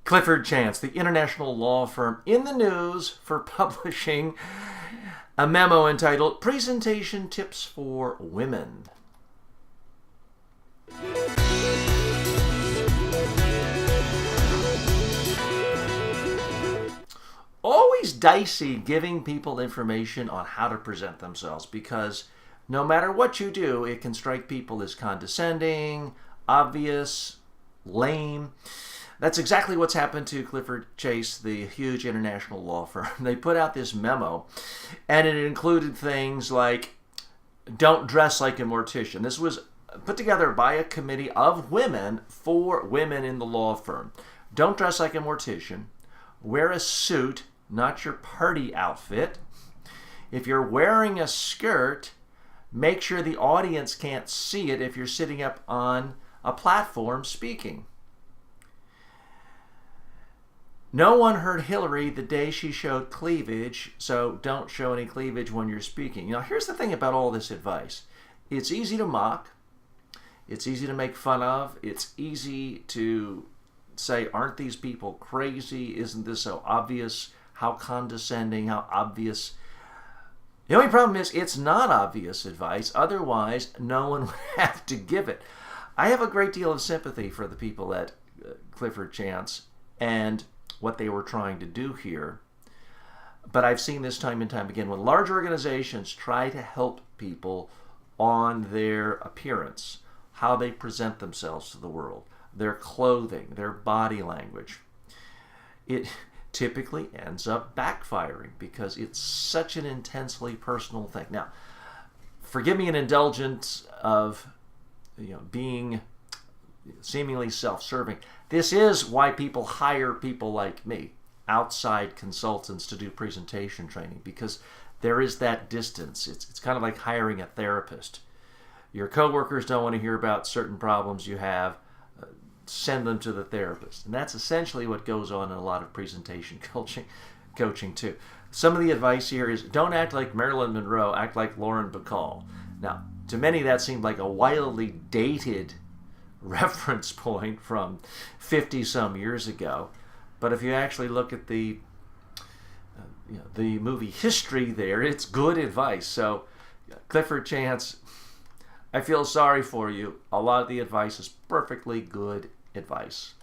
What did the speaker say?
Clifford Chance, the international law firm, in the news for publishing a memo entitled Presentation Tips for Women. Always dicey giving people information on how to present themselves, because no matter what you do, it can strike people as condescending, obvious, lame. That's exactly what's happened to Clifford Chase, the huge international law firm. They put out this memo, and it included things like, don't dress like a mortician. This was put together by a committee of women for women in the law firm. Don't dress like a mortician. Wear a suit, not your party outfit. If you're wearing a skirt, make sure the audience can't see it if you're sitting up on a platform speaking. No one heard Hillary the day she showed cleavage, so don't show any cleavage when you're speaking. Now, here's the thing about all this advice. It's easy to mock. It's easy to make fun of. It's easy to say, aren't these people crazy? Isn't this so obvious? How condescending, how obvious. The only problem is it's not obvious advice. Otherwise, no one would have to give it. I have a great deal of sympathy for the people at Clifford Chance and what they were trying to do here. But I've seen this time and time again when large organizations try to help people on their appearance, how they present themselves to the world, their clothing, their body language. It typically ends up backfiring because it's such an intensely personal thing. Now, forgive me an indulgence of being seemingly self-serving. This is why people hire people like me, outside consultants, to do presentation training, because there is that distance. It's kind of like hiring a therapist. Your coworkers don't want to hear about certain problems you have. Send them to the therapist. And that's essentially what goes on in a lot of presentation coaching too. Some of the advice here is don't act like Marilyn Monroe, act like Lauren Bacall. Now, to many that seemed like a wildly dated reference point from 50 some years ago. But if you actually look at the movie history there, it's good advice. So Clifford Chance, I feel sorry for you. A lot of the advice is perfectly good advice.